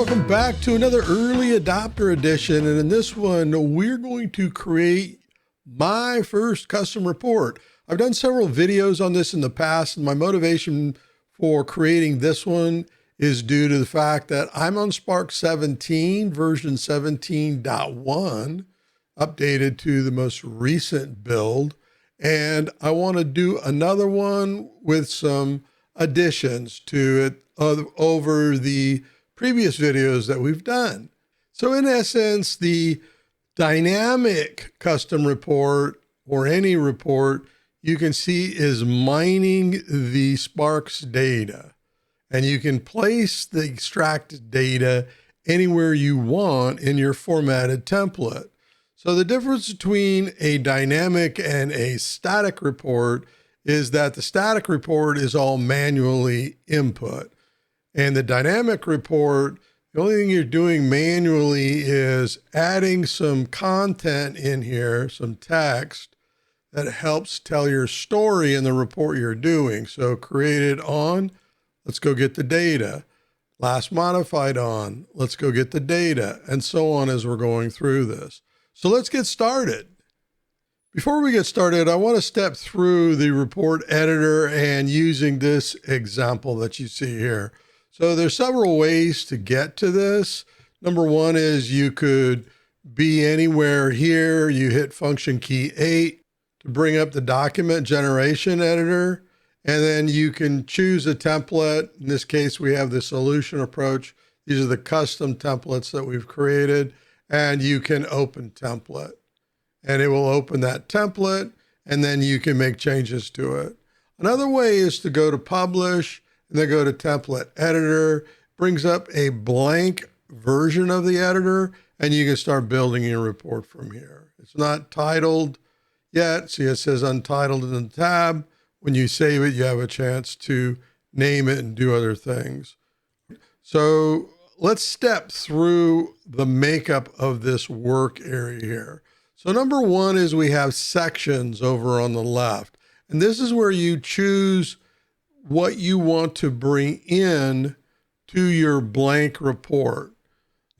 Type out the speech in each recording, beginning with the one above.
welcome back to another early adopter edition. And in this one, we're going to create my first custom report. I've done several videos on this in the past, and my motivation for creating this one is due to the fact that I'm on Sparx 17, version 17.1, updated to the most recent build. And I want to do another one with some additions to it over the previous videos that we've done. So in essence, the dynamic custom report, or any report, you can see is mining the Sparx data. And you can place the extracted data anywhere you want in your formatted template. So the difference between a dynamic and a static report is that the static report is all manually input. And the dynamic report, the only thing you're doing manually is adding some content in here, some text that helps tell your story in the report you're doing. So created on, let's go get the data. Last modified on, let's go get the data, and so on as we're going through this. So let's get started. Before we get started, I want to step through the report editor and using this example that you see here. So there's several ways to get to this. Number one is you could be anywhere here. You hit function key 8 to bring up the document generation editor. And then you can choose a template. In this case, we have the solution approach. These are the custom templates that we've created. And you can open template. And it will open that template, and then you can make changes to it. Another way is to go to publish and then go to template editor, brings up a blank version of the editor, and you can start building your report from here. It's not titled yet. See, it says untitled in the tab. When you save it, you have a chance to name it and do other things. So let's step through the makeup of this work area here. So number one is we have sections over on the left. And this is where you choose what you want to bring in to your blank report.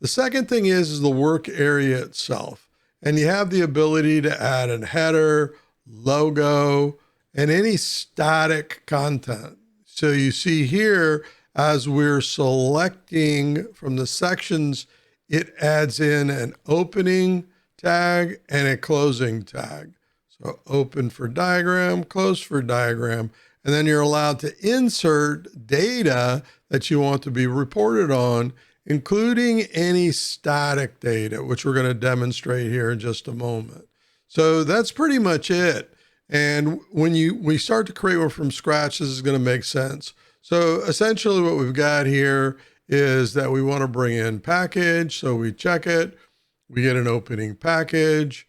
The second thing is the work area itself. And you have the ability to add a header, logo, and any static content. So you see here, as we're selecting from the sections, it adds in an opening tag and a closing tag. So open for diagram, close for diagram, and then you're allowed to insert data that you want to be reported on, including any static data, which we're going to demonstrate here in just a moment. So that's pretty much it. And when we start to create one from scratch, this is going to make sense. So essentially what we've got here is that we want to bring in package. So we check it. We get an opening package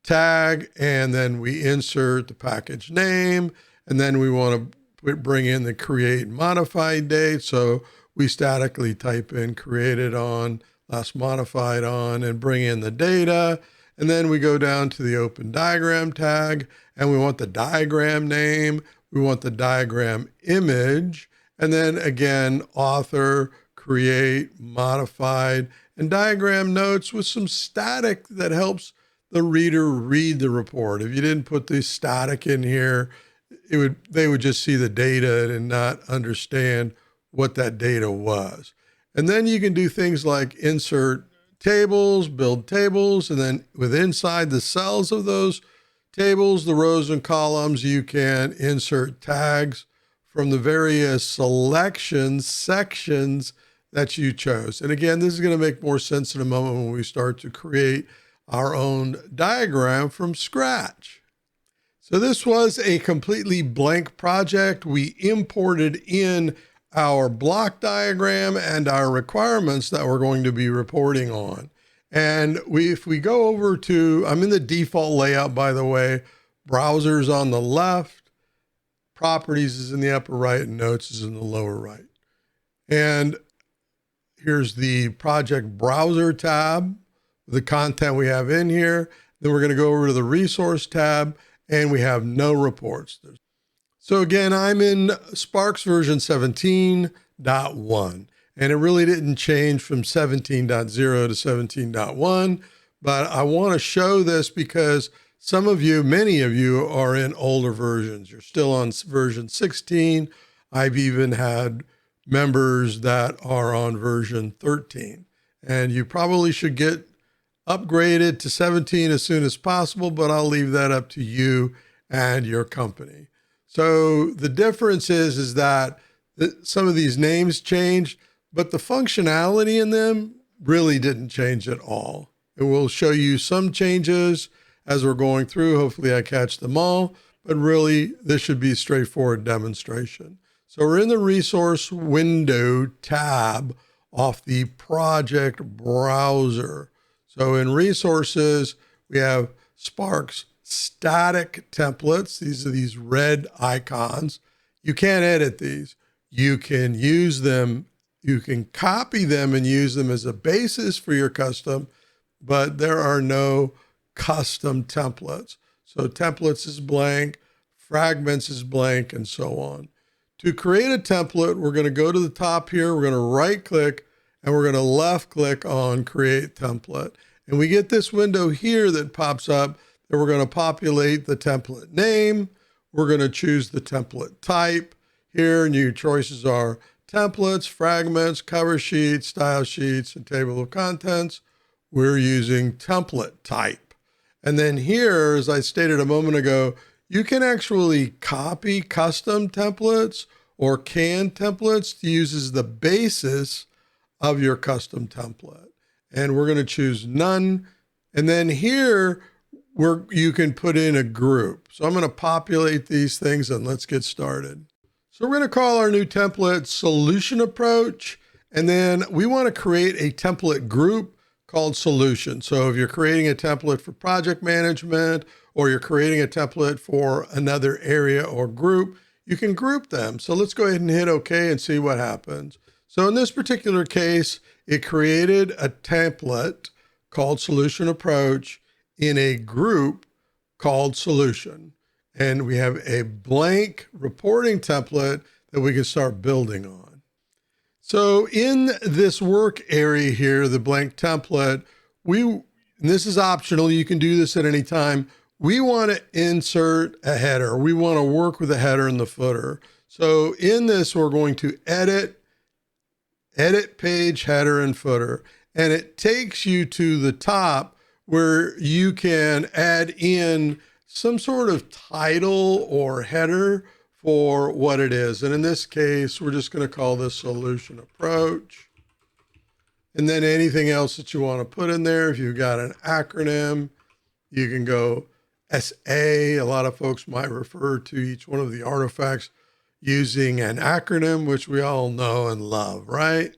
tag, and then we insert the package name. And then we want to bring in the create modified date. So we statically type in created on, last modified on, and bring in the data. And then we go down to the open diagram tag, and we want the diagram name. We want the diagram image. And then again, author, create, modified, and diagram notes with some static that helps the reader read the report. If you didn't put the static in here, they would just see the data and not understand what that data was. And then you can do things like insert tables, build tables, and then inside the cells of those tables, the rows and columns, you can insert tags from the various selections, sections that you chose. And again, this is going to make more sense in a moment when we start to create our own diagram from scratch. So this was a completely blank project. We imported in our block diagram and our requirements that we're going to be reporting on. And if we go over to, I'm in the default layout, by the way, browsers on the left, properties is in the upper right, and notes is in the lower right. And here's the project browser tab, the content we have in here. Then we're going to go over to the resource tab, and we have no reports. So again, I'm in Sparx version 17.1. and it really didn't change from 17.0 to 17.1. But I want to show this because some of you, many of you, are in older versions. You're still on version 16. I've even had members that are on version 13. And you probably should get upgraded to 17 as soon as possible, but I'll leave that up to you and your company. So the difference is that some of these names changed, but the functionality in them really didn't change at all. And we'll show you some changes as we're going through. Hopefully I catch them all, but really this should be a straightforward demonstration. So we're in the resource window tab off the project browser. So in resources, we have Sparx static templates. These are these red icons. You can't edit these. You can use them. You can copy them and use them as a basis for your custom, but there are no custom templates. So templates is blank, fragments is blank, and so on. To create a template, we're going to go to the top here. We're going to right click and we're going to left click on create template. And we get this window here that pops up that we're going to populate the template name. We're going to choose the template type here, and your choices are templates, fragments, cover sheets, style sheets, and table of contents. We're using template type. And then here, as I stated a moment ago, you can actually copy custom templates or canned templates to use as the basis of your custom template. And we're going to choose none. And then here, you can put in a group. So I'm going to populate these things and let's get started. So we're going to call our new template Solution Approach. And then we want to create a template group called Solution. So if you're creating a template for project management or you're creating a template for another area or group, you can group them. So let's go ahead and hit OK and see what happens. So in this particular case, it created a template called Solution Approach in a group called Solution. And we have a blank reporting template that we can start building on. So in this work area here, the blank template, and this is optional, you can do this at any time. We want to insert a header. We want to work with the header and the footer. So in this, we're going to edit page header and footer. And it takes you to the top where you can add in some sort of title or header for what it is. And in this case, we're just going to call this Solution Approach. And then anything else that you want to put in there. If you've got an acronym, you can go SA. A lot of folks might refer to each one of the artifacts using an acronym, which we all know and love, right?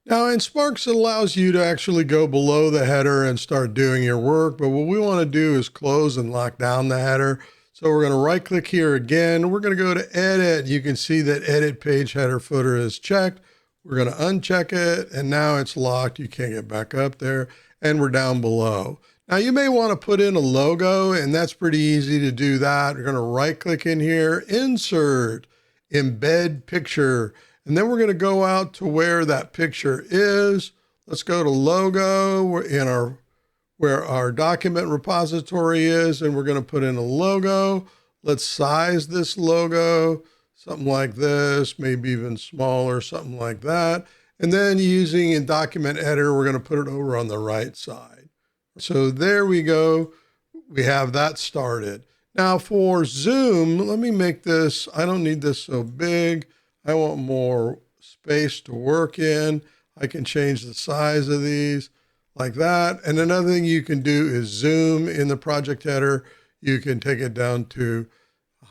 Now in Sparx, it allows you to actually go below the header and start doing your work. But what we want to do is close and lock down the header. So we're going to right click here again. We're going to go to edit. You can see that edit page header footer is checked. We're going to uncheck it. And now it's locked. You can't get back up there. And we're down below. Now you may want to put in a logo, and that's pretty easy to do that. We're going to right click in here, insert, embed picture. And then we're going to go out to where that picture is. Let's go to logo. We're in where our document repository is, and we're going to put in a logo. Let's size this logo, something like this, maybe even smaller, something like that. And then using a document editor, we're going to put it over on the right side. So there we go. We have that started. Now for zoom, let me make this, I don't need this so big. I want more space to work in. I can change the size of these like that. And another thing you can do is zoom in the project header. You can take it down to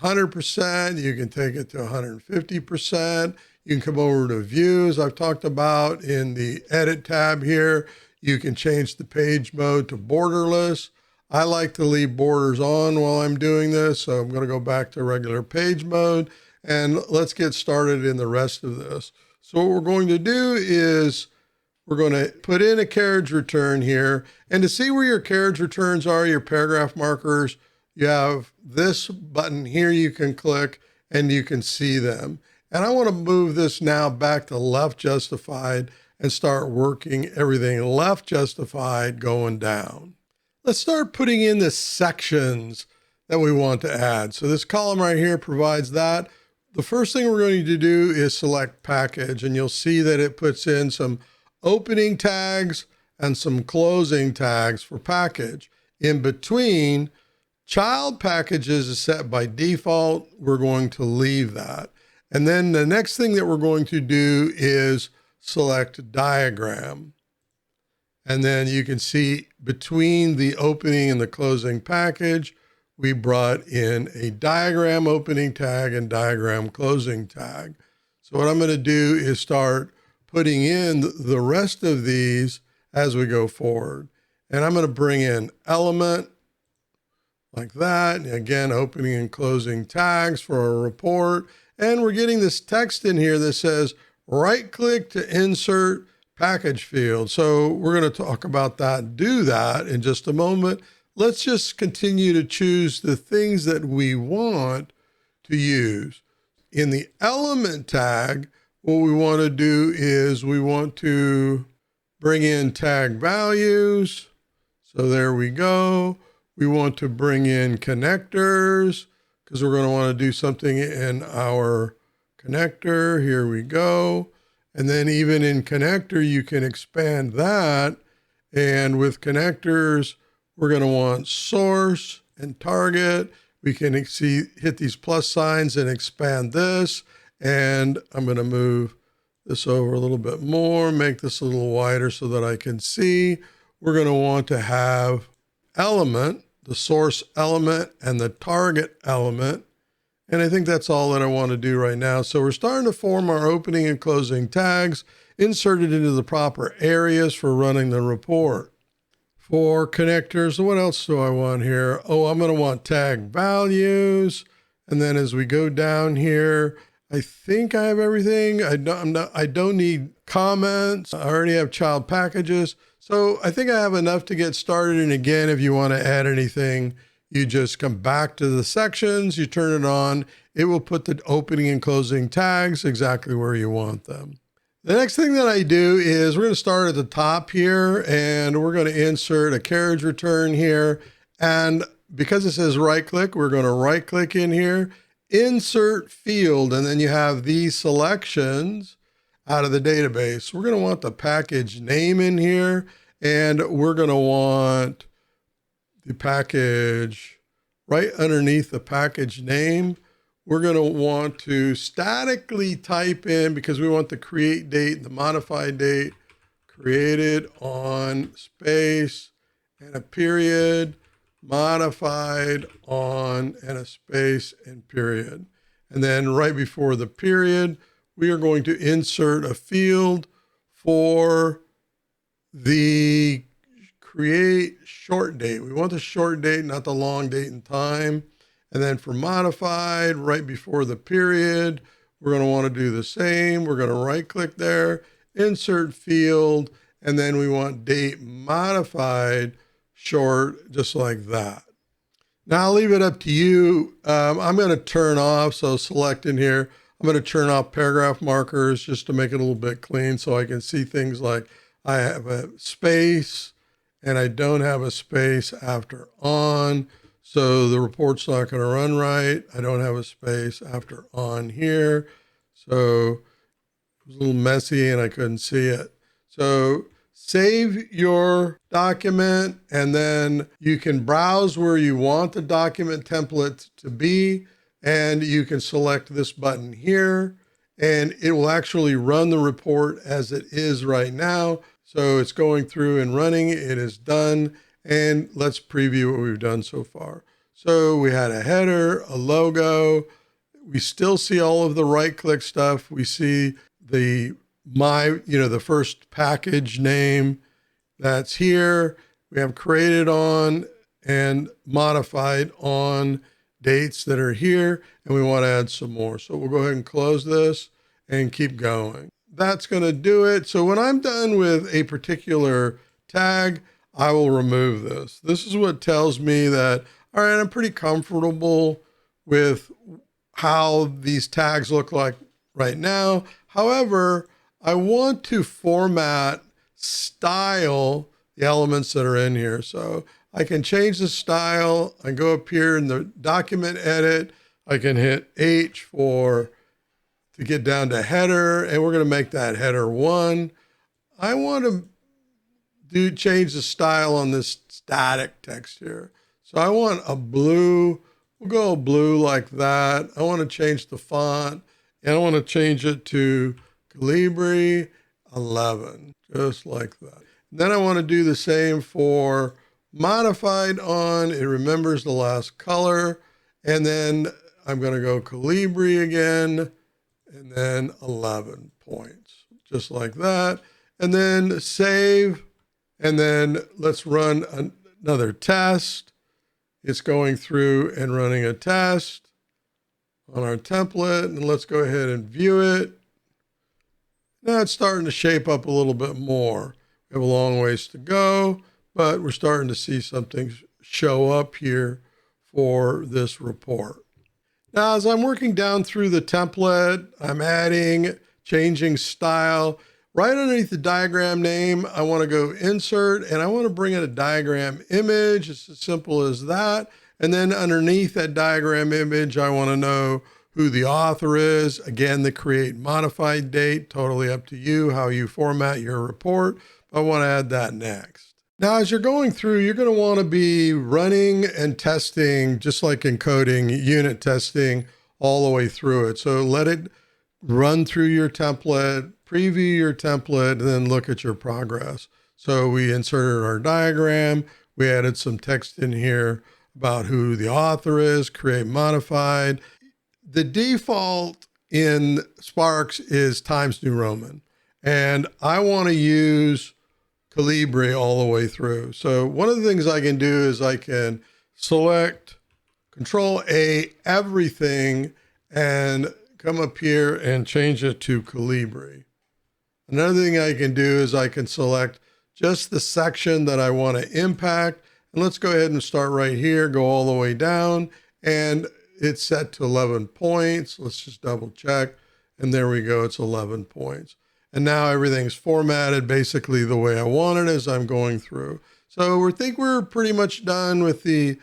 100%. You can take it to 150%. You can come over to views. I've talked about in the edit tab here. You can change the page mode to borderless. I like to leave borders on while I'm doing this. So I'm going to go back to regular page mode. And let's get started in the rest of this. So what we're going to do is we're going to put in a carriage return here. And to see where your carriage returns are, your paragraph markers, you have this button here you can click and you can see them. And I want to move this now back to left justified and start working everything left justified going down. Let's start putting in the sections that we want to add. So this column right here provides that. The first thing we're going to do is select package, and you'll see that it puts in some opening tags and some closing tags for package. In between, child packages is set by default. We're going to leave that. And then the next thing that we're going to do is select diagram. And then you can see between the opening and the closing package, we brought in a diagram opening tag and diagram closing tag. So what I'm going to do is start putting in the rest of these as we go forward. And I'm going to bring in element like that. And again, opening and closing tags for our report. And we're getting this text in here that says, right click to insert package field. So we're going to talk about that, do that in just a moment. Let's just continue to choose the things that we want to use. In the element tag, what we want to do is we want to bring in tag values. So there we go. We want to bring in connectors because we're going to want to do something in our connector. Here we go. And then even in connector, you can expand that. And with connectors, we're going to want source and target. We can hit these plus signs and expand this. And I'm going to move this over a little bit more, make this a little wider so that I can see. We're going to want to have element, the source element and the target element. And I think that's all that I want to do right now. So we're starting to form our opening and closing tags, inserted into the proper areas for running the report. For connectors, what else do I want here? Oh, I'm going to want tag values. And then as we go down here, I think I have everything. I don't need comments. I already have child packages. So I think I have enough to get started. And again, if you want to add anything, you just come back to the sections, you turn it on. It will put the opening and closing tags exactly where you want them. The next thing that I do is we're going to start at the top here, and we're going to insert a carriage return here. And because it says right click, we're going to right click in here, insert field, and then you have these selections out of the database. We're going to want the package name in here, and we're going to want the package right underneath the package name. We're going to want to statically type in, because we want the create date, the modified date, created on space and a period, modified on and a space and period. And then right before the period, we are going to insert a field for the create short date. We want the short date, not the long date and time. And then for modified, right before the period, we're going to want to do the same. We're going to right click there, insert field, and then we want date modified short, just like that. Now I'll leave it up to you. I'm going to turn off, so select in here. I'm going to turn off paragraph markers just to make it a little bit clean so I can see things like I have a space and I don't have a space after on. So the report's not going to run right. I don't have a space after on here. So it was a little messy and I couldn't see it. So save your document, and then you can browse where you want the document template to be. And you can select this button here, and it will actually run the report as it is right now. So it's going through and running. It is done. And let's preview what we've done so far. So we had a header, a logo. We still see all of the right click stuff. We see the the first package name that's here. We have created on and modified on dates that are here, and we want to add some more. So we'll go ahead and close this and keep going. That's going to do it. So when I'm done with a particular tag, I will remove this. This is what tells me that, all right, I'm pretty comfortable with how these tags look like right now. However, I want to format, style the elements that are in here. So I can change the style. I go up here in the document edit. I can hit H to get down to header, and we're going to make that header 1. I want to change the style on this static text here. So I want a blue. We'll go blue like that. I want to change the font, and I want to change it to Calibri 11, just like that. Then I want to do the same for modified on. It remembers the last color. And then I'm going to go Calibri again, and then 11 points, just like that. And then save. And then let's run another test. It's going through and running a test on our template. And let's go ahead and view it. Now it's starting to shape up a little bit more. We have a long ways to go, but we're starting to see something show up here for this report. Now, as I'm working down through the template, I'm adding, changing style. Right underneath the diagram name, I want to go insert, and I want to bring in a diagram image. It's as simple as that. And then underneath that diagram image, I want to know who the author is. Again, the create modified date, totally up to you how you format your report. I want to add that next. Now, as you're going through, you're going to want to be running and testing, just like in coding, unit testing all the way through it. So let it run through your template, preview your template, and then look at your progress. So we inserted our diagram. We added some text in here about who the author is, create modified. The default in Sparx is Times New Roman, and I want to use Calibri all the way through. So one of the things I can do is I can select Control A, everything, and come up here and change it to Calibri. Another thing I can do is I can select just the section that I want to impact. And let's go ahead and start right here, go all the way down, and it's set to 11 points. Let's just double check. And there we go, it's 11 points. And now everything's formatted basically the way I want it as I'm going through. So we think we're pretty much done with the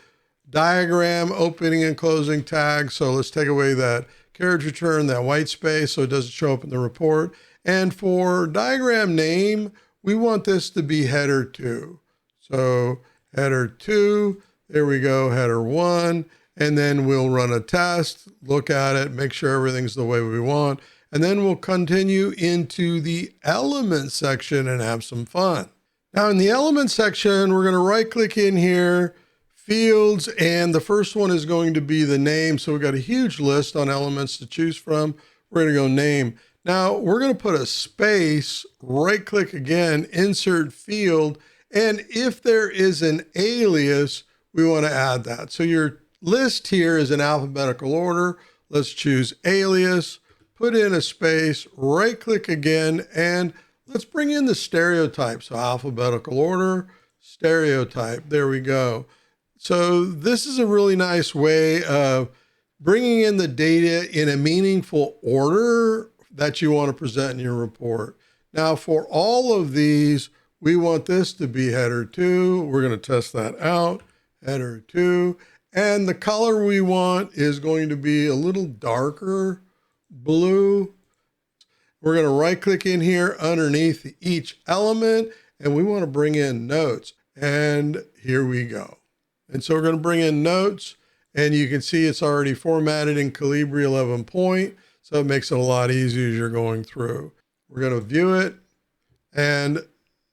diagram opening and closing tags. So let's take away that carriage return, that white space, so it doesn't show up in the report. And for diagram name, we want this to be header 2. So header 2, there we go, header 1. And then we'll run a test, look at it, make sure everything's the way we want. And then we'll continue into the element section and have some fun. Now in the element section, we're going to right click in here, fields, and the first one is going to be the name. So we've got a huge list on elements to choose from. We're going to go name. Now we're going to put a space, right click again, insert field. And if there is an alias, we want to add that. So your list here is in alphabetical order. Let's choose alias. Put in a space, right click again, and let's bring in the stereotype. So alphabetical order, stereotype, there we go. So this is a really nice way of bringing in the data in a meaningful order that you want to present in your report. Now for all of these, we want this to be header 2. We're going to test that out, header 2. And the color we want is going to be a little darker blue. We're going to right click in here underneath each element, and we want to bring in notes. And here we go. And so we're going to bring in notes, and you can see it's already formatted in Calibri 11 point. So it makes it a lot easier as you're going through. We're going to view it, and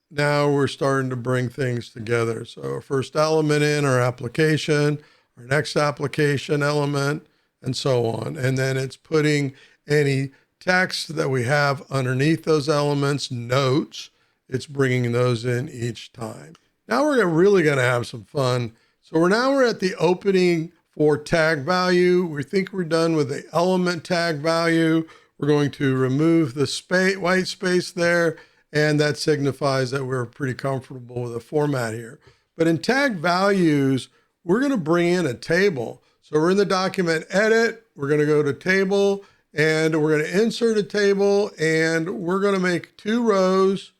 now we're starting to bring things together. So our first element in our application, our next application element, and so on. And then it's putting any text that we have underneath those elements, notes, it's bringing those in each time. Now we're really going to have some fun. So we're at the opening for tag value. We think we're done with the element tag value. We're going to remove the white space there, and that signifies that we're pretty comfortable with the format here. But in tag values, we're going to bring in a table. So we're in the document edit, we're going to go to table, and we're going to insert a table, and we're going to make 2 rows,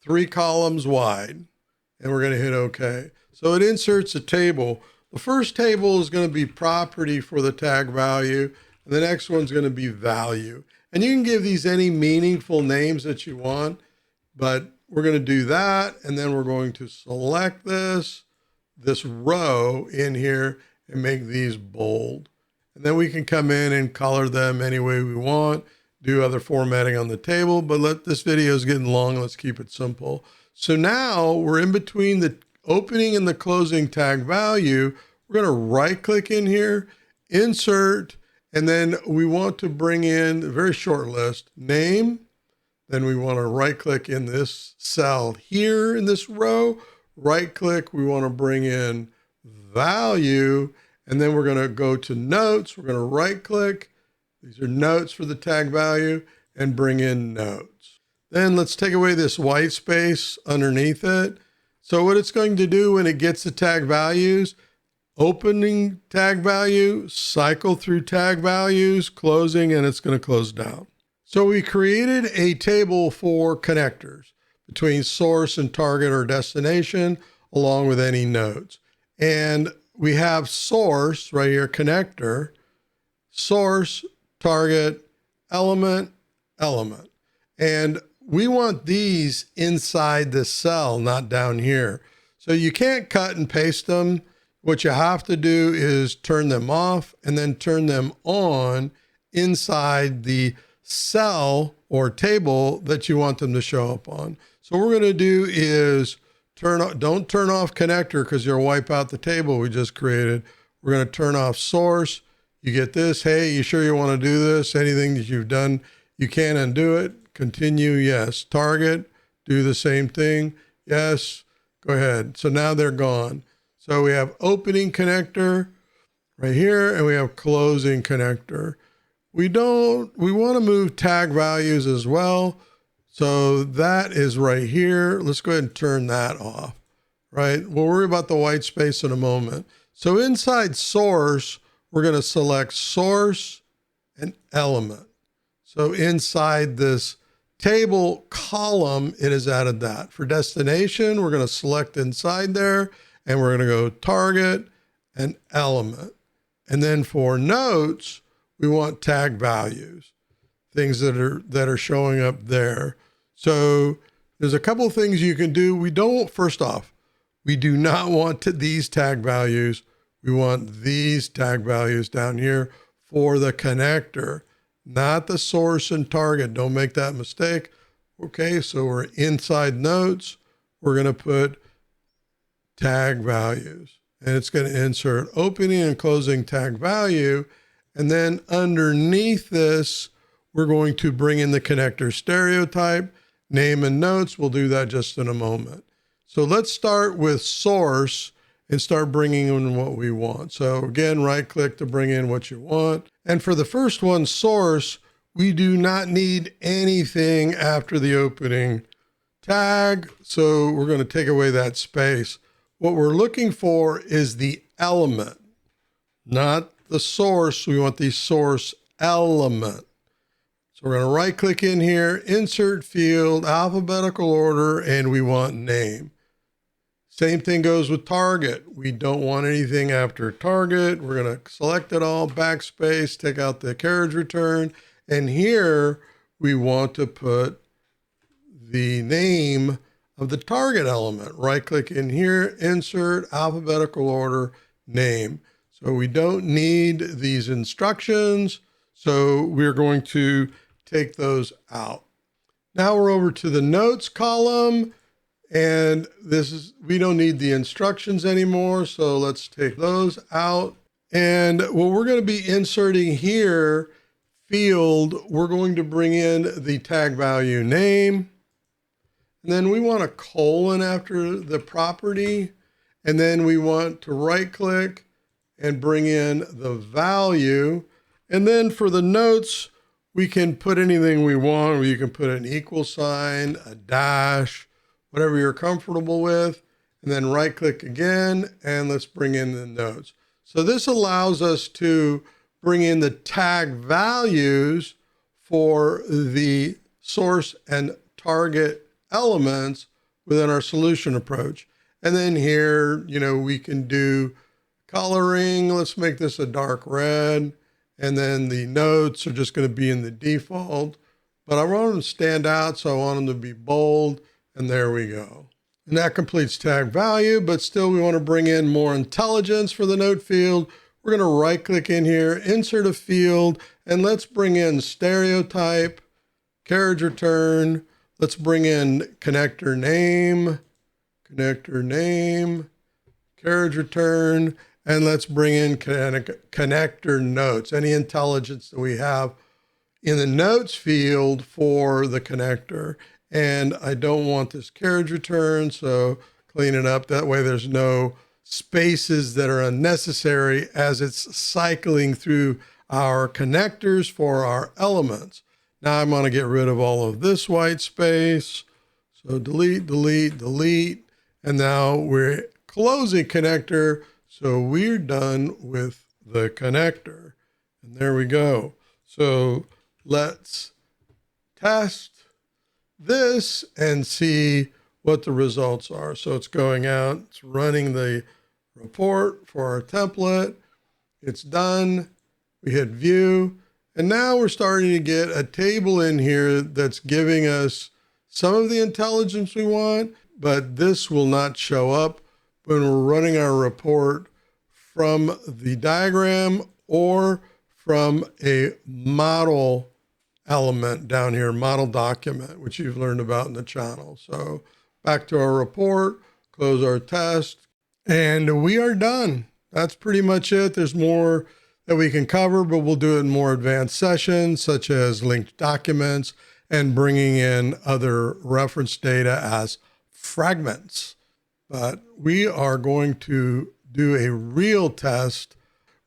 3 columns wide, and we're going to hit OK. So it inserts a table. The first table is going to be property for the tag value, and the next one's going to be value. And you can give these any meaningful names that you want, but we're going to do that, and then we're going to select this row in here and make these bold. And then we can come in and color them any way we want, do other formatting on the table, but this video is getting long. Let's keep it simple. So now we're in between the opening and the closing tag value. We're going to right click in here, insert, and then we want to bring in a very short list, name. Then we want to right click in this cell here in this row, right click, we want to bring in value, and then we're going to go to notes. We're going to right click. These are notes for the tag value, and bring in notes. Then let's take away this white space underneath it. So what it's going to do when it gets the tag values, opening tag value, cycle through tag values, closing, and it's going to close down. So we created a table for connectors between source and target or destination, along with any nodes. And we have source right here, connector, source, target, element, element. And we want these inside this cell, not down here. So you can't cut and paste them. What you have to do is turn them off and then turn them on inside the cell or table that you want them to show up on. So what we're going to do is don't turn off connector because you'll wipe out the table we just created. We're going to turn off source. You get this. Hey, you sure you want to do this? Anything that you've done, you can undo it. Continue. Yes. Target. Do the same thing. Yes. Go ahead. So now they're gone. So we have opening connector right here, and we have closing connector. We want to move tag values as well. So that is right here. Let's go ahead and turn that off, right? We'll worry about the white space in a moment. So inside source, we're going to select source and element. So inside this table column, it has added that. For destination, we're going to select inside there, and we're going to go target and element. And then for notes, we want tag values, things that are showing up there. So there's a couple of things you can do. First off, we do not want these tag values. We want these tag values down here for the connector, not the source and target. Don't make that mistake. Okay, so we're inside notes. We're going to put tag values, and it's going to insert opening and closing tag value. And then underneath this, we're going to bring in the connector stereotype, name and notes. We'll do that just in a moment. So let's start with source and start bringing in what we want. So again, right click to bring in what you want. And for the first one, source, we do not need anything after the opening tag. So we're going to take away that space. What we're looking for is the element, not the source. We want the source element. So we're going to right click in here, insert field, alphabetical order, and we want name. Same thing goes with target. We don't want anything after target. We're going to select it all, backspace, take out the carriage return. And here we want to put the name of the target element. Right click in here, insert, alphabetical order, name. So we don't need these instructions. So we're going to take those out. Now we're over to the notes column, and we don't need the instructions anymore. So let's take those out. And what we're going to be inserting here, field, we're going to bring in the tag value name. And then we want a colon after the property. And then we want to right click and bring in the value. And then for the notes, we can put anything we want. You can put an equal sign, a dash, whatever you're comfortable with. And then right click again, and let's bring in the notes. So this allows us to bring in the tag values for the source and target elements within our solution approach. And then here, we can do coloring. Let's make this a dark red. And then the notes are just going to be in the default. But I want them to stand out, so I want them to be bold. And there we go. And that completes tag value, but still we want to bring in more intelligence for the note field. We're going to right click in here, insert a field, and let's bring in stereotype, carriage return. Let's bring in connector name, carriage return, and let's bring in connector notes, any intelligence that we have in the notes field for the connector. And I don't want this carriage return, so clean it up. That way there's no spaces that are unnecessary as it's cycling through our connectors for our elements. Now I'm going to get rid of all of this white space. So delete, delete, delete. And now we're closing connector. So we're done with the connector. And there we go. So let's test this and see what the results are. So it's going out, it's running the report for our template. It's done. We hit view. And now we're starting to get a table in here that's giving us some of the intelligence we want, but this will not show up when we're running our report from the diagram or from a model element down here, model document, which you've learned about in the channel. So back to our report, close our test, and we are done. That's pretty much it. There's more that we can cover, but we'll do it in more advanced sessions, such as linked documents and bringing in other reference data as fragments. But we are going to do a real test.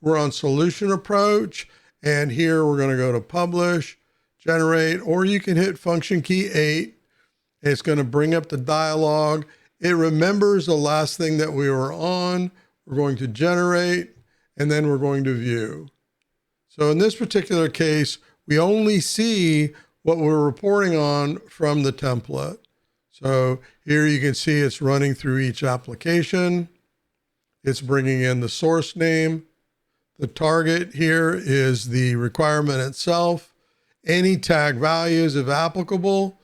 We're on solution approach, and here we're going to go to publish, generate, or you can hit function key 8. It's going to bring up the dialog. It remembers the last thing that we were on. We're going to generate, and then we're going to view. So in this particular case, we only see what we're reporting on from the template. So here you can see it's running through each application. It's bringing in the source name. The target here is the requirement itself. Any tag values if applicable.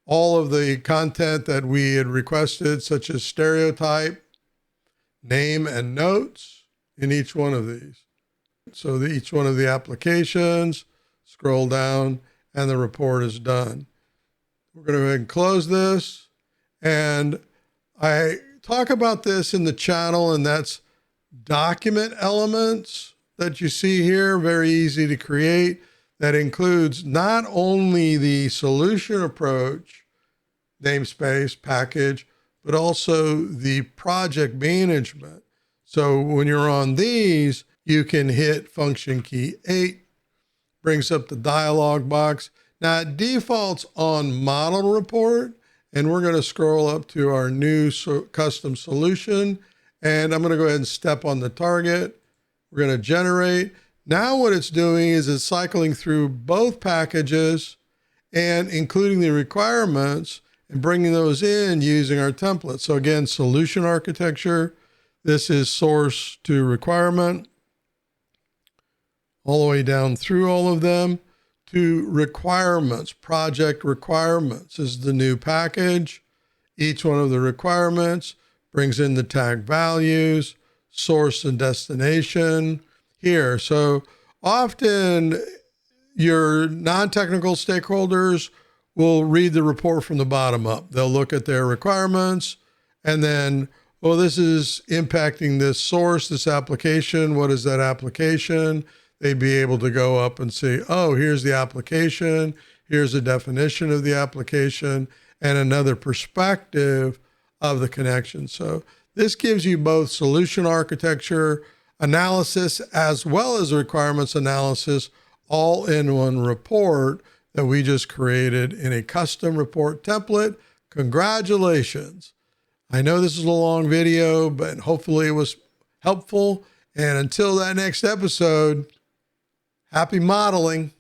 All of the content that we had requested, such as stereotype, name, and notes in each one of these. So each one of the applications, scroll down, and the report is done. We're going to go ahead and close this. And I talk about this in the channel, and that's document elements that you see here, very easy to create. That includes not only the solution approach, namespace, package, but also the project management. So when you're on these, you can hit function key 8, brings up the dialog box. Now it defaults on model report, and we're going to scroll up to our new custom solution, and I'm going to go ahead and step on the target. We're going to generate. Now what it's doing is it's cycling through both packages and including the requirements and bringing those in using our template. So again, solution architecture. This is source to requirement, all the way down through all of them to requirements. Project requirements is the new package. Each one of the requirements brings in the tag values, source and destination here. So often your non-technical stakeholders will read the report from the bottom up. They'll look at their requirements and then, well, this is impacting this source, this application. What is that application? They'd be able to go up and see, oh, here's the application. Here's a definition of the application and another perspective of the connection. So this gives you both solution architecture analysis as well as requirements analysis all in one report that we just created in a custom report template. Congratulations. I know this is a long video, but hopefully it was helpful. And until that next episode, Happy modeling.